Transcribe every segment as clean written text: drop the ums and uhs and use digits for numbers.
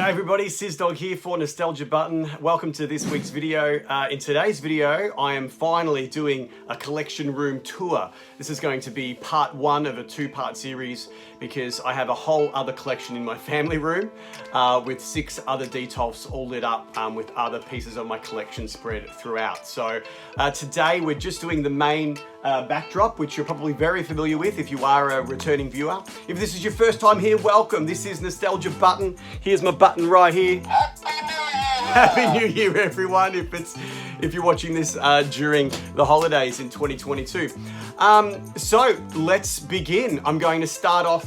G'day everybody, SizDog here for Nostalgia Button. Welcome to this week's video. In today's video, I am finally doing a collection room tour. This is going to be part one of a two-part series because I have a whole other collection in my family room with 6 other detolfs all lit up with other pieces of my collection spread throughout. So today we're just doing the main backdrop, which you're probably very familiar with if you are a returning viewer. If this is your first time here, welcome. This is Nostalgia Button. Here's my button right here. Happy New Year, everyone, if you're watching this during the holidays in 2022. So let's begin. I'm going to start off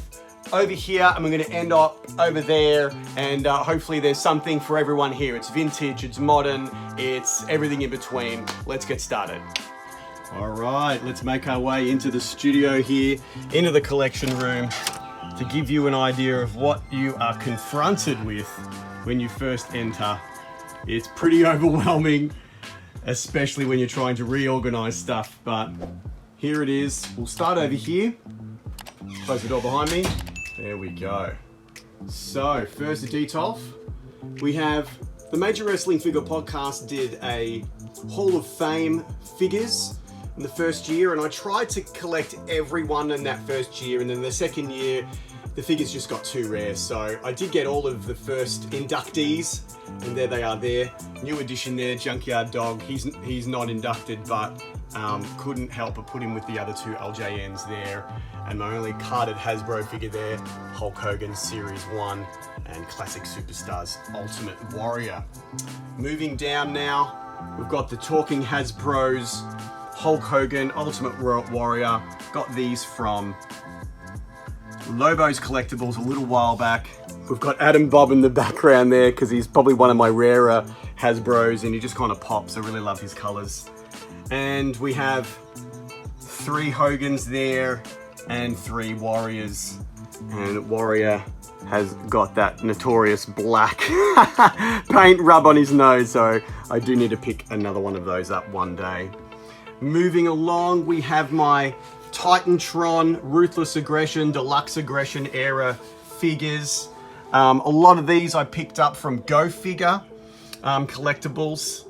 over here and we're going to end up over there, and hopefully there's something for everyone here. It's vintage, it's modern, it's everything in between. Let's get started. All right, let's make our way into the studio here, into the collection room, to give you an idea of what you are confronted with when you first enter. It's pretty overwhelming, especially when you're trying to reorganize stuff, but here it is. We'll start over here. Close the door behind me. There we go. So, first detolf. We have the Major Wrestling Figure Podcast did a Hall of Fame figures in the first year, and I tried to collect everyone in that first year, and then the second year the figures just got too rare, so I did get all of the first inductees, and there they are there. New addition there, Junkyard Dog. He's not inducted, but couldn't help but put him with the other 2 LJNs there. And my only carded Hasbro figure there, Hulk Hogan Series 1 and Classic Superstars Ultimate Warrior. Moving down now, we've got the Talking Hasbro's Hulk Hogan Ultimate Warrior. Got these from Lobo's Collectibles a little while back. We've got Adam Bob in the background there because he's probably one of my rarer Hasbros and he just kind of pops. I really love his colors. And we have 3 Hogans there and 3 Warriors. And Warrior has got that notorious black paint rub on his nose, so I do need to pick another one of those up one day. Moving along, we have my Titantron Ruthless Aggression, Deluxe Aggression era figures. A lot of these I picked up from Go Figure Collectibles.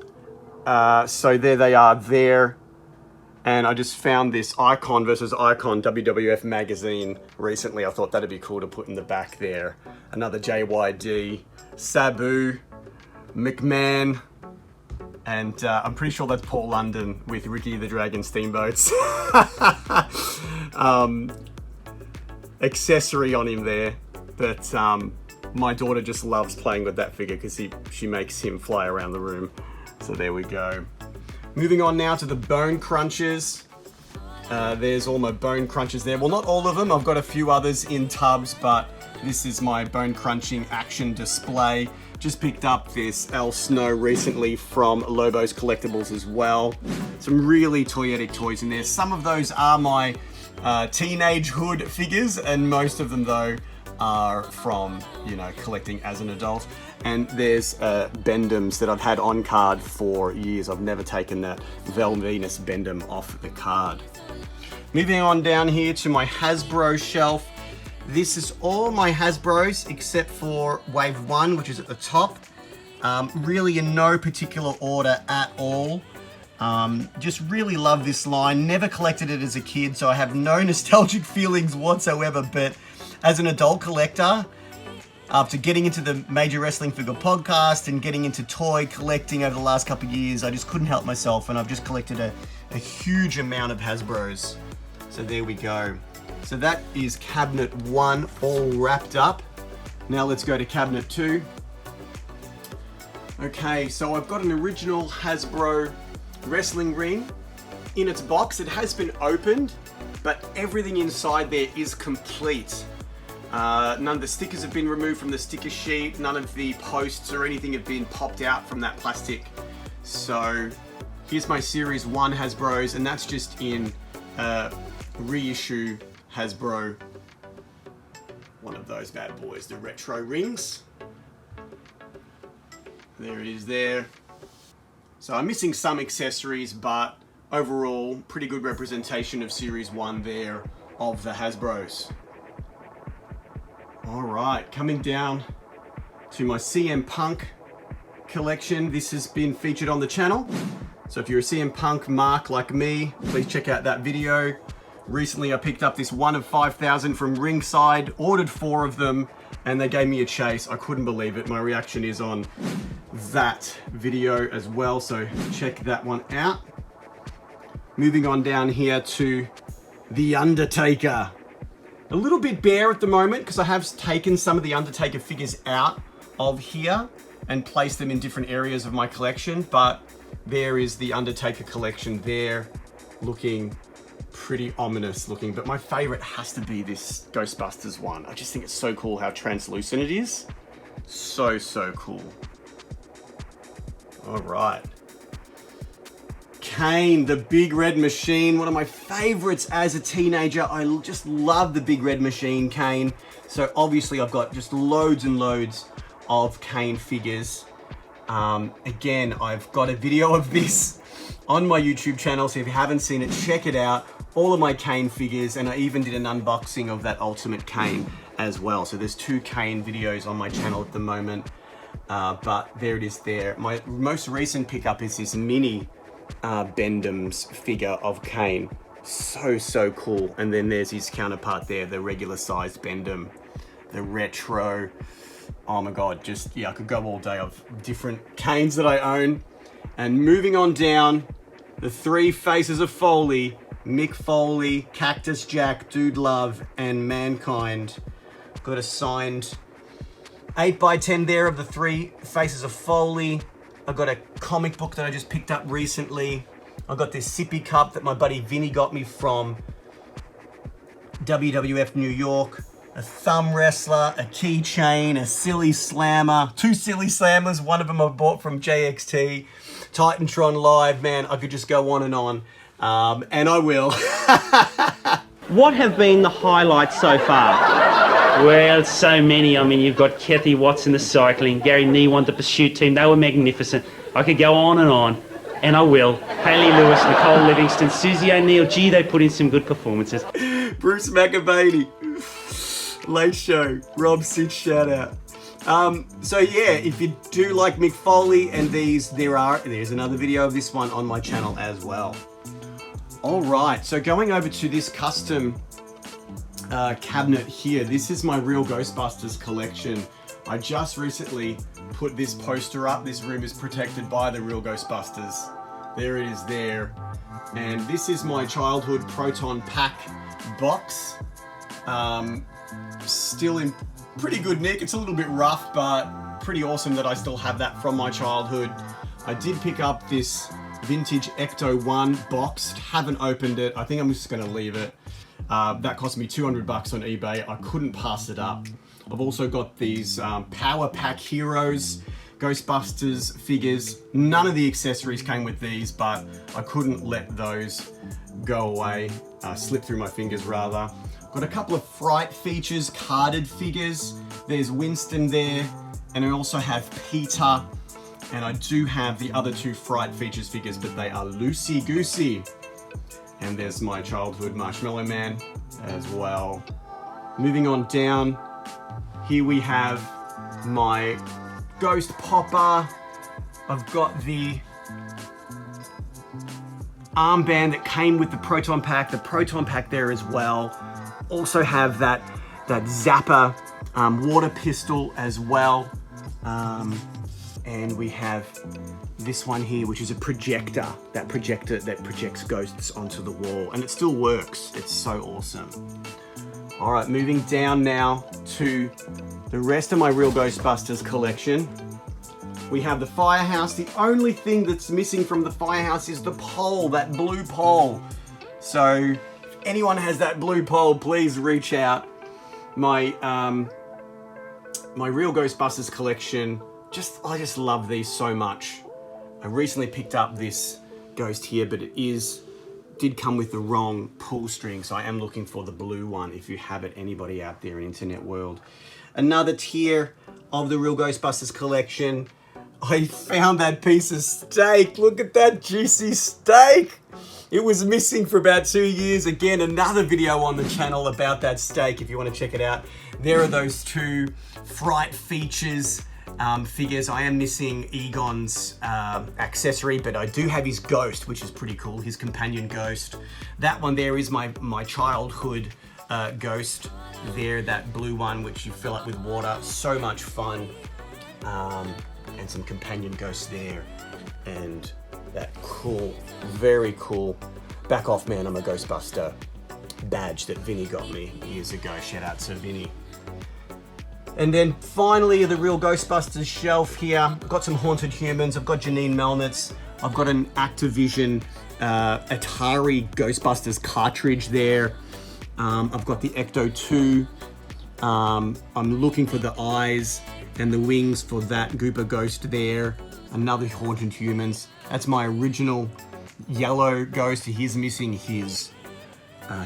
So there they are there. And I just found this Icon versus Icon WWF magazine recently. I thought that'd be cool to put in the back there. Another JYD, Sabu, McMahon, and I'm pretty sure that's Paul London with Ricky the Dragon Steamboats. Accessory on him there, but my daughter just loves playing with that figure because she makes him fly around the room. So there we go. Moving on now to the Bone Crunchers. There's all my Bone Crunchers there. Well, not all of them. I've got a few others in tubs, but this is my bone crunching action display. Just picked up this El Snow recently from Lobo's Collectibles as well. Some really toyetic toys in there. Some of those are my teenage hood figures, and most of them though are from, collecting as an adult. And there's Bendhams that I've had on card for years. I've never taken that Vel Venus Bendham off the card. Moving on down here to my Hasbro shelf. This is all my Hasbros except for Wave 1, which is at the top. Really in no particular order at all. Just really love this line. Never collected it as a kid, so I have no nostalgic feelings whatsoever, but as an adult collector, after getting into the Major Wrestling Figure Podcast and getting into toy collecting over the last couple of years, I just couldn't help myself, and I've just collected a huge amount of Hasbros. So there we go. So that is cabinet 1 all wrapped up. Now let's go to cabinet 2. Okay, so I've got an original Hasbro wrestling ring in its box. It has been opened, but everything inside there is complete. None of the stickers have been removed from the sticker sheet. None of the posts or anything have been popped out from that plastic. So here's my Series 1 Hasbros, and that's just in reissue Hasbro. One of those bad boys, the retro rings. There it is there. So I'm missing some accessories, but overall, pretty good representation of Series 1 there of the Hasbros. All right, coming down to my CM Punk collection. This has been featured on the channel. So if you're a CM Punk mark like me, please check out that video. Recently I picked up this 1 of 5,000 from Ringside, ordered 4 of them, and they gave me a chase. I couldn't believe it. My reaction is on that video as well, so check that one out. Moving on down here to The Undertaker. A little bit bare at the moment because I have taken some of the Undertaker figures out of here and placed them in different areas of my collection, but there is the Undertaker collection there, looking pretty ominous looking. But my favorite has to be this Ghostbusters one. I just think it's so cool how translucent it is. So cool. All right. Kane, the Big Red Machine, one of my favorites as a teenager. I just love the Big Red Machine, Kane. So obviously I've got just loads and loads of Kane figures. Again, I've got a video of this on my YouTube channel, so if you haven't seen it, check it out. All of my Kane figures, and I even did an unboxing of that Ultimate Kane as well. So there's 2 Kane videos on my channel at the moment, but there it is there. My most recent pickup is this mini Bendham's figure of Kane. So cool. And then there's his counterpart there, the regular sized Bendham, the retro. Oh my God, just, yeah, I could go all day of different Kanes that I own. And moving on down, the 3 faces of Foley, Mick Foley, Cactus Jack, Dude Love, and Mankind. Got a signed 8x10 there of the 3 faces of Foley. I've got a comic book that I just picked up recently. I've got this sippy cup that my buddy Vinny got me from WWF New York. A thumb wrestler, a keychain, a silly slammer, 2 silly slammers. One of them I bought from JXT. Titantron Live, man, I could just go on, and I will. What have been the highlights so far? Well, so many. I mean, you've got Kathy Watts in the cycling, Gary Newant, the pursuit team. They were magnificent. I could go on, and I will. Hayley Lewis, Nicole Livingston, Susie O'Neill. Gee, they put in some good performances. Bruce McAvaney. Late Show, Rob Sitch, shout out. So yeah, if you do like Mick Foley and these, there's another video of this one on my channel as well. All right, so going over to this custom cabinet here, this is my Real Ghostbusters collection. I just recently put this poster up. This room is protected by the Real Ghostbusters. There it is there. And this is my childhood Proton Pack box. Still in pretty good nick. It's a little bit rough, but pretty awesome that I still have that from my childhood. I did pick up this vintage Ecto 1 box. Haven't opened it. I think I'm just gonna leave it. That cost me 200 bucks on eBay. I couldn't pass it up. I've also got these Power Pack Heroes Ghostbusters figures. None of the accessories came with these, but I couldn't let those go away, slip through my fingers rather. Got a couple of Fright Features carded figures. There's Winston there, and I also have Peter, and I do have the other 2 Fright Features figures, but they are loosey-goosey. And there's my childhood Marshmallow Man as well. Moving on down, here we have my Ghost Popper. I've got the armband that came with the Proton Pack, there as well. Also have that Zapper water pistol as well. And we have this one here, which is a projector that projects ghosts onto the wall, and it still works. It's so awesome. All right, moving down now to the rest of my Real Ghostbusters collection. We have the firehouse. The only thing that's missing from the firehouse is the pole, that blue pole. So if anyone has that blue pole, please reach out. My my Real Ghostbusters collection, I just love these so much. I recently picked up this ghost here, but it did come with the wrong pull string, so I am looking for the blue one if you have it, anybody out there in internet world. Another tier of the Real Ghostbusters collection. I found that piece of steak. Look at that juicy steak. It was missing for about 2 years. Again, another video on the channel about that steak if you want to check it out. There are those 2 Fright Features figures. I am missing Egon's accessory, but I do have his ghost, which is pretty cool, his companion ghost. That one there is my childhood ghost there, that blue one, which you fill up with water. So much fun. And some companion ghosts there. And that cool, very cool Back Off Man, I'm a Ghostbuster badge that Vinny got me years ago. Shout out to Vinny. And then finally, the real Ghostbusters shelf here. I've got some Haunted Humans. I've got Janine Melnitz. I've got an Activision Atari Ghostbusters cartridge there. I've got the Ecto 2. I'm looking for the eyes and the wings for that Gooper Ghost there. Another Haunted Humans. That's my original yellow ghost. He's missing his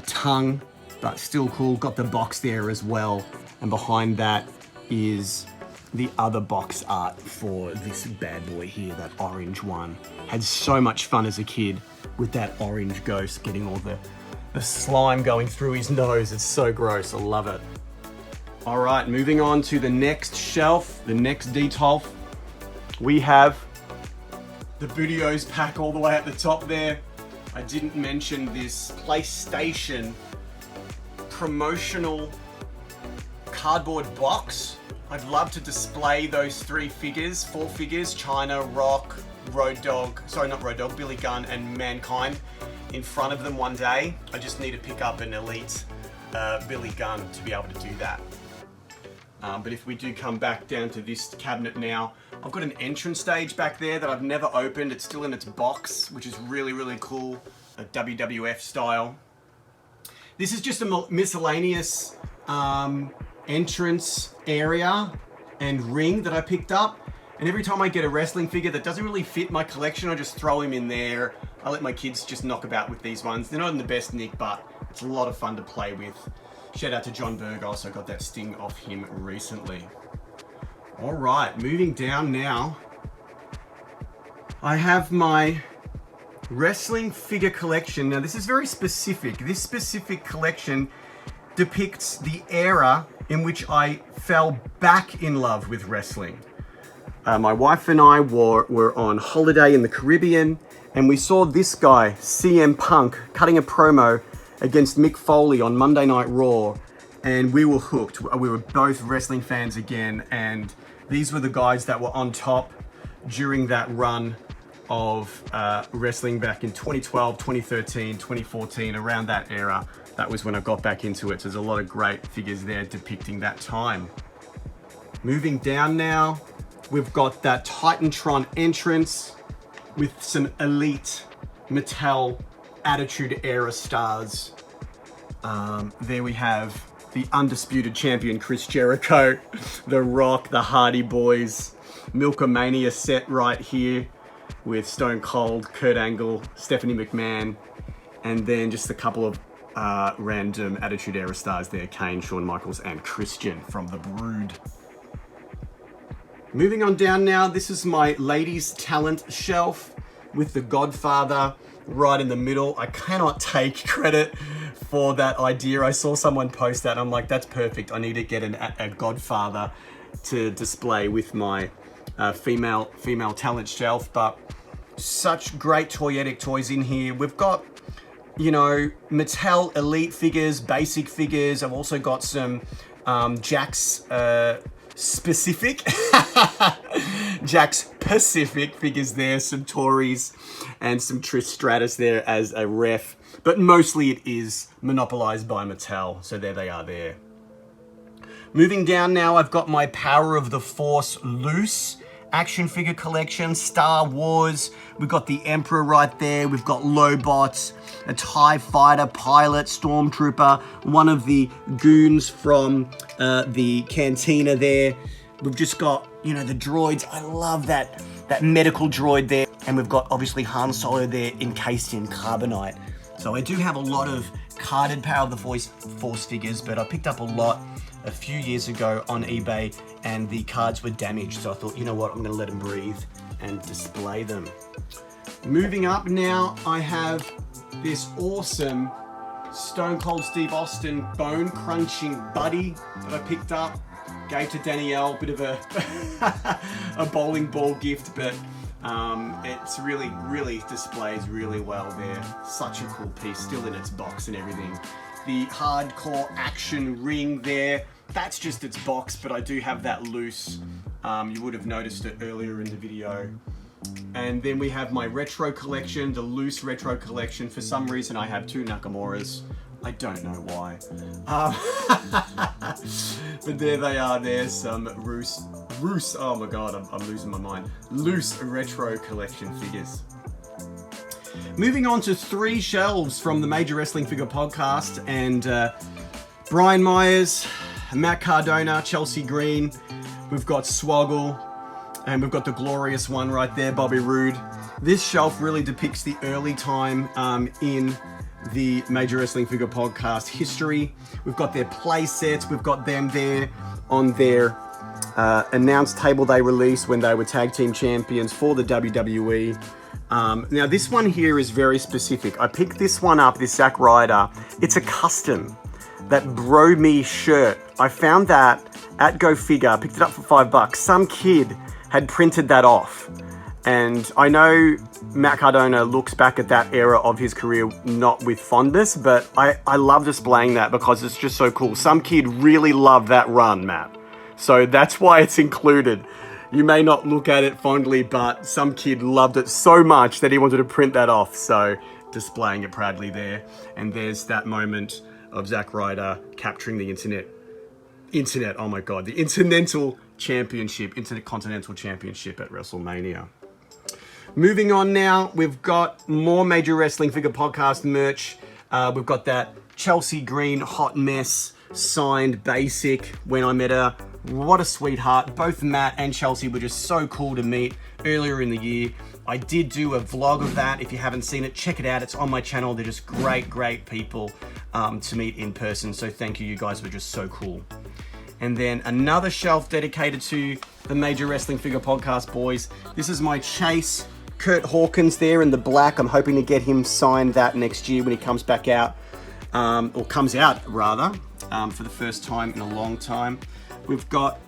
tongue, but still cool. Got the box there as well. And behind that is the other box art for this bad boy here, that orange one. Had so much fun as a kid with that orange ghost, getting all the slime going through his nose. It's so gross, I love it. All right, moving on to the next shelf, the next detolf. We have the Budios pack all the way at the top there. I didn't mention this PlayStation promotional cardboard box. I'd love to display those four figures, China, Rock, Billy Gunn, and Mankind in front of them one day. I just need to pick up an elite Billy Gunn to be able to do that. But if we do come back down to this cabinet now, I've got an entrance stage back there that I've never opened. It's still in its box, which is really, really cool, a WWF style. This is just a miscellaneous entrance area and ring that I picked up. And every time I get a wrestling figure that doesn't really fit my collection, I just throw him in there. I let my kids just knock about with these ones. They're not in the best nick, but it's a lot of fun to play with. Shout out to John Berg, I also got that sting off him recently. All right, moving down now. I have my wrestling figure collection. Now this is very specific. This specific collection depicts the era in which I fell back in love with wrestling. My wife and I were on holiday in the Caribbean, and we saw this guy, CM Punk, cutting a promo against Mick Foley on Monday Night Raw, and we were hooked. We were both wrestling fans again, and these were the guys that were on top during that run of wrestling back in 2012, 2013, 2014, around that era. That was when I got back into it. So there's a lot of great figures there depicting that time. Moving down now, we've got that Titantron entrance with some elite Mattel Attitude Era stars. There we have the undisputed champion Chris Jericho, The Rock, the Hardy Boys, Milkomania set right here with Stone Cold, Kurt Angle, Stephanie McMahon, and then just a couple of random Attitude Era stars there, Kane, Shawn Michaels, and Christian from The Brood. Moving on down now, this is my ladies' talent shelf with The Godfather right in the middle. I cannot take credit for that idea. I saw someone post that and I'm like, that's perfect. I need to get a Godfather to display with my female talent shelf. But such great toyetic toys in here. We've got, you know, Mattel elite figures, basic figures. I've also got some Jack's specific Jack's Pacific figures there, some Tories and some Trish Stratus there as a ref, but mostly it is monopolized by Mattel, so there they are there. Moving down now, I've got my Power of the Force loose action figure collection, Star Wars. We've got the Emperor right there. We've got Lobots, a TIE fighter, pilot, stormtrooper, one of the goons from the cantina there. We've just got, you know, the droids. I love that medical droid there. And we've got obviously Han Solo there encased in carbonite. So I do have a lot of carded Power of the Force figures, but I picked up a lot a few years ago on eBay and the cards were damaged. So I thought, you know what, I'm gonna let them breathe and display them. Moving up now, I have this awesome Stone Cold Steve Austin bone crunching buddy that I picked up. Gave to Danielle, bit of a a bowling ball gift, but it's really displays really well there. Such a cool piece, still in its box and everything. The hardcore action ring there, that's just its box, but I do have that loose. You would have noticed it earlier in the video. And then we have my retro collection, the loose retro collection. For some reason I have 2 Nakamuras. I don't know why. But there they are. There's some Roos, oh my god, I'm losing my mind. Loose retro collection figures. Moving on to 3 shelves from the Major Wrestling Figure Podcast, and Brian Myers, Matt Cardona, Chelsea Green. We've got Swoggle, and we've got the glorious one right there, Bobby Roode. This shelf really depicts the early time in the Major Wrestling Figure Podcast history. We've got their play sets. We've got them there on their announced table they released when they were tag team champions for the WWE. Now this one here is very specific. I picked this one up, this Zack Ryder. It's a custom, that Bro Me shirt. I found that at Go Figure, picked it up for $5. Some kid had printed that off. And I know Matt Cardona looks back at that era of his career not with fondness, but I love displaying that because it's just so cool. Some kid really loved that run, Matt. So that's why it's included. You may not look at it fondly, but some kid loved it so much that he wanted to print that off. So displaying it proudly there. And there's that moment of Zack Ryder capturing the internet, oh my God, the Intercontinental Championship at WrestleMania. Moving on now, we've got more Major Wrestling Figure Podcast merch. We've got that Chelsea Green Hot Mess signed basic when I met her. What a sweetheart. Both Matt and Chelsea were just so cool to meet earlier in the year. I did do a vlog of that. If you haven't seen it, check it out. It's on my channel. They're just great people to meet in person. So thank you. You guys were just so cool. And then another shelf dedicated to the Major Wrestling Figure Podcast boys. This is my Chase Kurt Hawkins there in the black. I'm hoping to get him signed that next year when he comes back out, or comes out rather, for the first time in a long time. We've got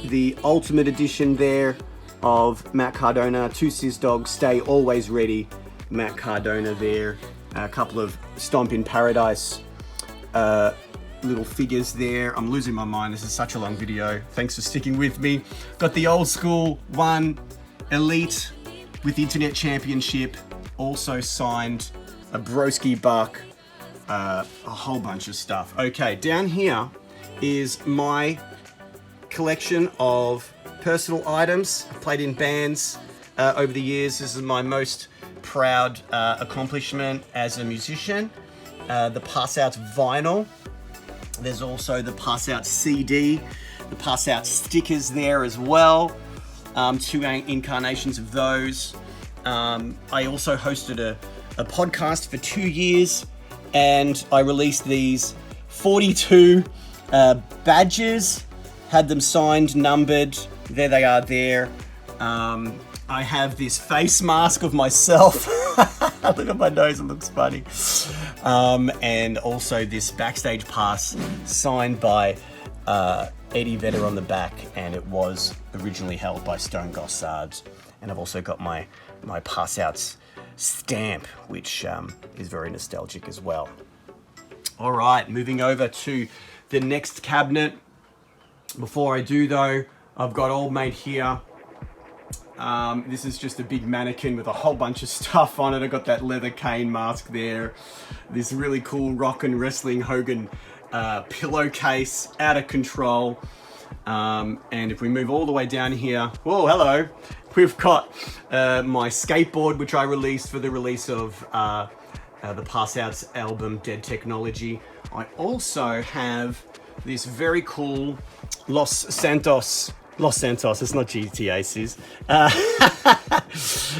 the Ultimate Edition there of Matt Cardona, 2 Sizz Dogs, Stay Always Ready, Matt Cardona there. A couple of Stomp in Paradise little figures there. I'm losing my mind. This is such a long video. Thanks for sticking with me. Got the old school one, Elite with the Internet Championship. Also signed a Broski Buck, a whole bunch of stuff. Okay, down here is my collection of personal items. I've played in bands over the years. This is my most proud accomplishment as a musician. The Pass Out vinyl. There's also the Pass Out CD, the Pass Out stickers there as well. 2 incarnations of those. I also hosted a podcast for 2 years, and I released these 42 badges, had them signed, numbered. There they are there. I have this face mask of myself. Look at my nose, it looks funny. And also this backstage pass signed by Eddie Vedder on the back, and it was originally held by Stone Gossard. And I've also got my Pass Outs stamp, which is very nostalgic as well. All right, moving over to the next cabinet. Before I do though, I've got Old Mate here. This is just a big mannequin with a whole bunch of stuff on it. I got that leather cane mask there. This really cool rock and wrestling Hogan pillowcase, out of control. And if we move all the way down here, whoa, hello. We've got my skateboard, which I released for the release of the Pass Outs album, Dead Technology. I also have this very cool Los Santos, it's not GTA, sis.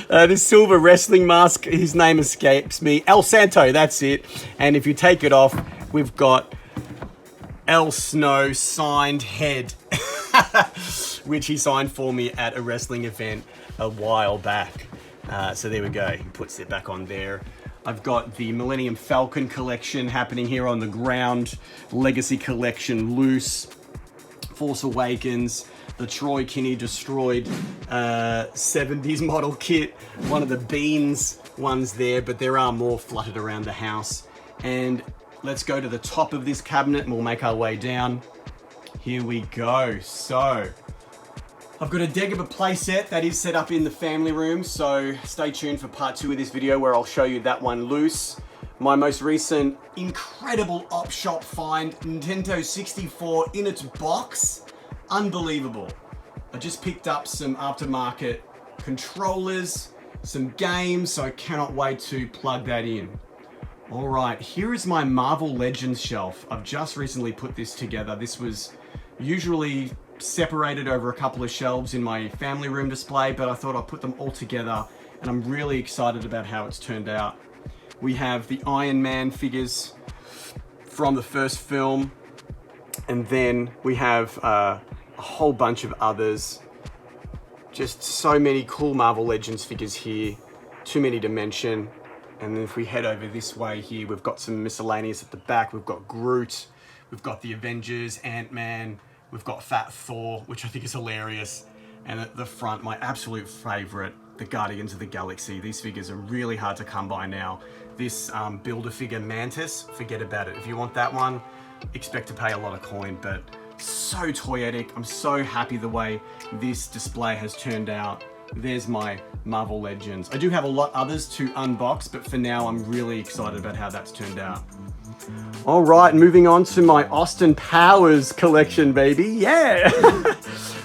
This silver wrestling mask, his name escapes me. El Santo, that's it. And if you take it off, we've got El Snow signed head, which he signed for me at a wrestling event a while back. So there we go, he puts it back on there. I've got the Millennium Falcon collection happening here on the ground, Legacy collection loose. Force Awakens, the Troy Kinney destroyed 70s model kit, one of the Beans ones there, but there are more fluttered around the house. And let's go to the top of this cabinet and we'll make our way down. Here we go. So I've got a Dagobah playset that is set up in the family room, so stay tuned for part 2 of this video where I'll show you that one loose. My most recent incredible op shop find, Nintendo 64 in its box. Unbelievable. I just picked up some aftermarket controllers, some games, so I cannot wait to plug that in. All right, here is my Marvel Legends shelf. I've just recently put this together. This was usually separated over a couple of shelves in my family room display, but I thought I'd put them all together, and I'm really excited about how it's turned out. We have the Iron Man figures from the first film, and then we have a whole bunch of others. Just so many cool Marvel Legends figures here, too many to mention. And then if we head over this way here, we've got some miscellaneous at the back. We've got Groot, we've got the Avengers, Ant-Man, we've got Fat Thor, which I think is hilarious. And at the front, my absolute favorite, the Guardians of the Galaxy. These figures are really hard to come by now. This Build-A-Figure Mantis, forget about it. If you want that one, expect to pay a lot of coin, but so toyetic. I'm so happy the way this display has turned out. There's my Marvel Legends. I do have a lot others to unbox, but for now, I'm really excited about how that's turned out. All right, moving on to my Austin Powers collection, baby. Yeah!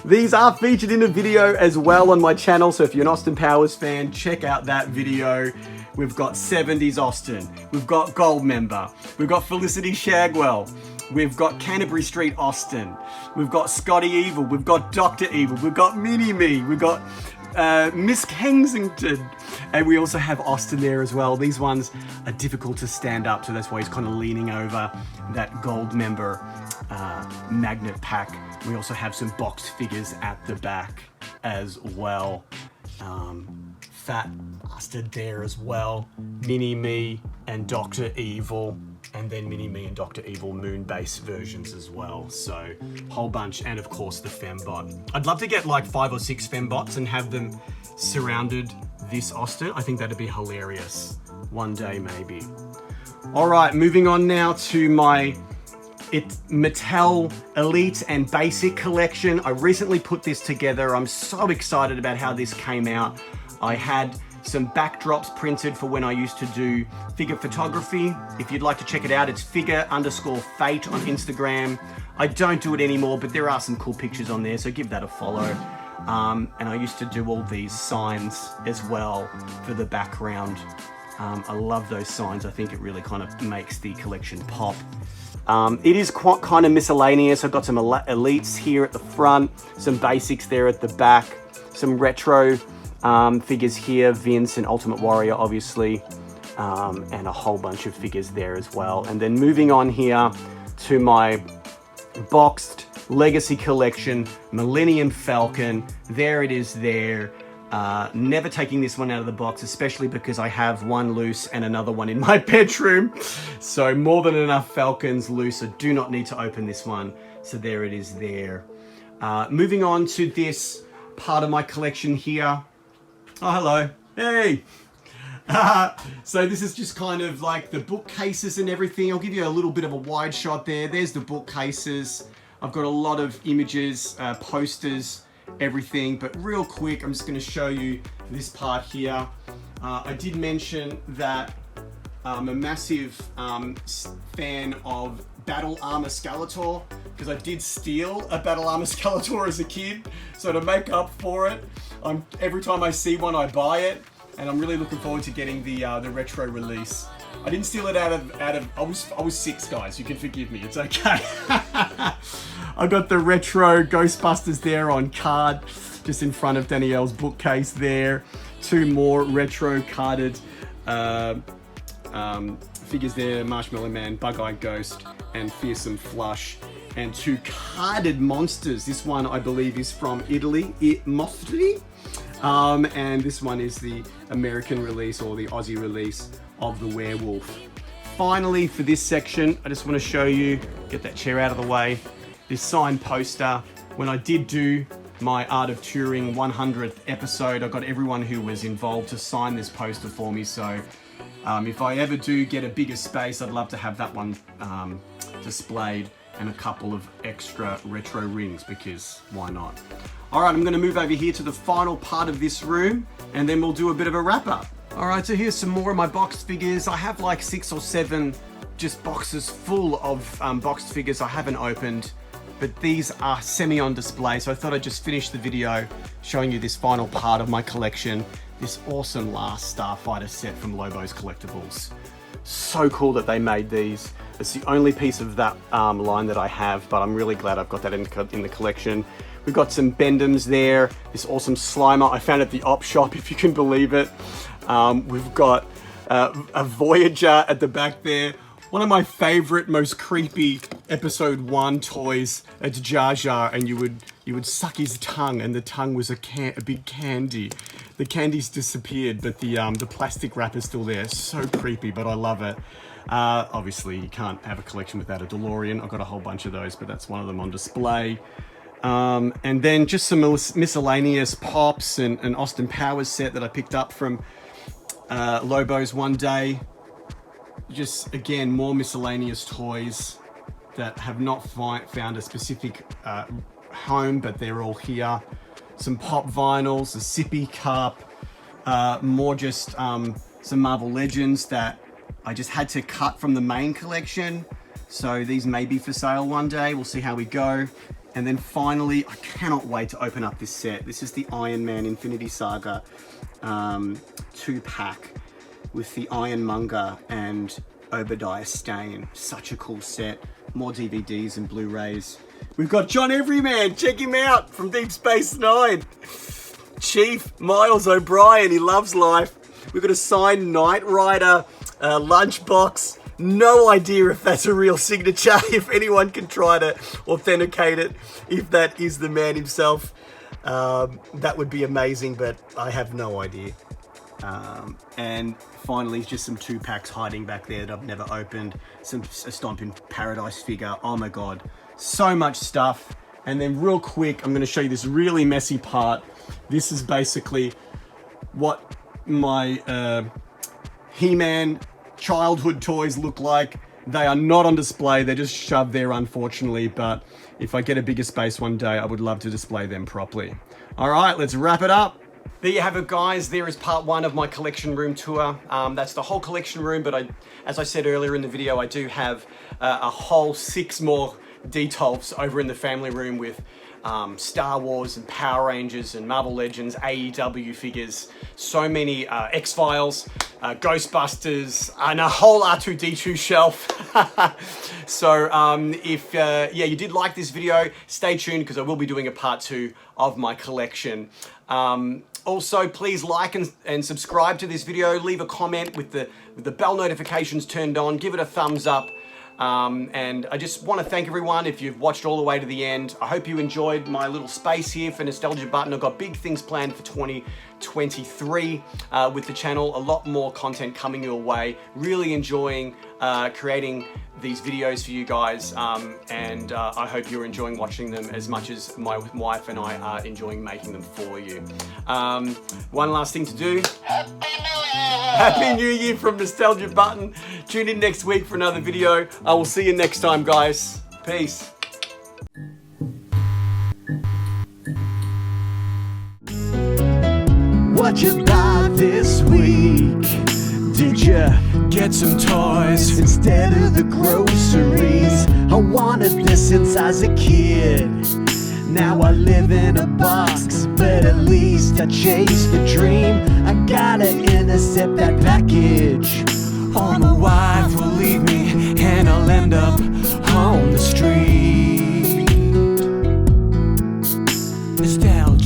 These are featured in a video as well on my channel, so if you're an Austin Powers fan, check out that video. We've got 70s Austin, we've got Goldmember, we've got Felicity Shagwell, we've got Canterbury Street Austin, we've got Scotty Evil, we've got Dr. Evil, we've got Mini-Me, we've got Miss Kensington, and we also have Austin there as well. These ones are difficult to stand up, so that's why he's kind of leaning over that Goldmember magnet pack. We also have some boxed figures at the back as well. Fat Bastard there as well. Mini-Me and Dr. Evil, and then Mini-Me and Dr. Evil Moon-based versions as well. So, whole bunch, and of course the Fembot. I'd love to get like 5 or 6 Fembots and have them surrounded this Austin. I think that'd be hilarious. One day, maybe. All right, moving on now to my Mattel Elite and Basic collection. I recently put this together. I'm so excited about how this came out. I had some backdrops printed for when I used to do figure photography. If you'd like to check it out, it's figure_fate on Instagram. I don't do it anymore, but there are some cool pictures on there, so give that a follow. And I used to do all these signs as well for the background. I love those signs. I think it really kind of makes the collection pop. It is quite kind of miscellaneous. I've got some elites here at the front, some basics there at the back, some retro figures here, Vince and Ultimate Warrior, obviously, and a whole bunch of figures there as well. And then moving on here to my boxed Legacy collection, Millennium Falcon. There it is there. Never taking this one out of the box, especially because I have one loose and another one in my bedroom. So more than enough Falcons loose. I do not need to open this one. So there it is there. Moving on to this part of my collection here. Oh, hello. Hey. So this is just kind of like the bookcases and everything. I'll give you a little bit of a wide shot there. There's the bookcases. I've got a lot of images, posters, everything, but real quick, I'm just going to show you this part here. I did mention that I'm a massive fan of Battle Armor Skeletor, because I did steal a Battle Armor Skeletor as a kid, so to make up for it, every time I see one I buy it, and I'm really looking forward to getting the retro release. I didn't steal it out of I was 6, guys, you can forgive me, it's okay. I got the retro Ghostbusters there on card, just in front of Danielle's bookcase there. 2 more retro carded figures there, Marshmallow Man, Bug-Eyed Ghost, and Fearsome Flush. And 2 carded monsters. This one, I believe, is from Italy, Mostri. And this one is the American release, or the Aussie release, of the werewolf. Finally, for this section, I just want to show you, get that chair out of the way. this signed poster. When I did do my Art of Touring 100th episode, I got everyone who was involved to sign this poster for me. So if I ever do get a bigger space, I'd love to have that one displayed, and a couple of extra retro rings, because why not? All right, I'm gonna move over here to the final part of this room, and then we'll do a bit of a wrap up. All right, so here's some more of my boxed figures. I have like 6 or 7 just boxes full of boxed figures I haven't opened, but these are semi on display. So I thought I'd just finish the video showing you this final part of my collection, this awesome last Starfighter set from Lobo's Collectibles. So cool that they made these. It's the only piece of that line that I have, but I'm really glad I've got that in the collection. We've got some Bendhams there, this awesome Slimer I found at the op shop, if you can believe it. We've got a Voyager at the back there. One of my favorite, most creepy episode 1 toys. It's Jar Jar, and you would suck his tongue, and the tongue was a big candy. The candy's disappeared, but the plastic wrap is still there. So creepy, but I love it. Obviously, you can't have a collection without a DeLorean. I've got a whole bunch of those, but that's one of them on display. And then just some miscellaneous Pops and an Austin Powers set that I picked up from Lobo's one day. Just, again, more miscellaneous toys that have not found a specific home, but they're all here. Some Pop vinyls, a sippy cup, more just some Marvel Legends that I just had to cut from the main collection. So these may be for sale one day. We'll see how we go. And then finally, I cannot wait to open up this set. This is the Iron Man Infinity Saga 2-pack with the Ironmonger and Obadiah Stane. Such a cool set. More DVDs and Blu-rays. We've got John Everyman. Check him out from Deep Space Nine. Chief Miles O'Brien. He loves life. We've got a signed Knight Rider lunchbox. No idea if that's a real signature. If anyone can try to authenticate it, if that is the man himself, that would be amazing, but I have no idea. And finally, just some 2-packs hiding back there that I've never opened. A Stomp in Paradise figure. Oh my God, so much stuff. And then real quick, I'm going to show you this really messy part. This is basically what my He-Man childhood toys look like. They are not on display. They're just shoved there, unfortunately. But if I get a bigger space one day, I would love to display them properly. All right, let's wrap it up. There you have it, guys. There is part 1 of my collection room tour. That's the whole collection room, but as I said earlier in the video, I do have a whole 6 more detolfs over in the family room with Star Wars and Power Rangers and Marvel Legends, AEW figures, so many X-Files, Ghostbusters, and a whole R2-D2 shelf. So if you did like this video, stay tuned because I will be doing a part 2 of my collection. Also, please like and subscribe to this video. Leave a comment with the bell notifications turned on. Give it a thumbs up. And I just want to thank everyone if you've watched all the way to the end. I hope you enjoyed my little space here for Nostalgia Button. I've got big things planned for 2023 with the channel. A lot more content coming your way. Really enjoying creating these videos for you guys, and I hope you're enjoying watching them as much as my wife and I are enjoying making them for you. One last thing to do. Happy New Year from Nostalgia Button. Tune in next week for another video. I will see you next time, guys. Peace. What you buy this week? Did you get some toys instead of the groceries? I wanted this since I was a kid. Now I live in a box, but at least I chased the dream. I gotta intercept that package, or my wife will leave me and I'll end up on the street. Nostalgia.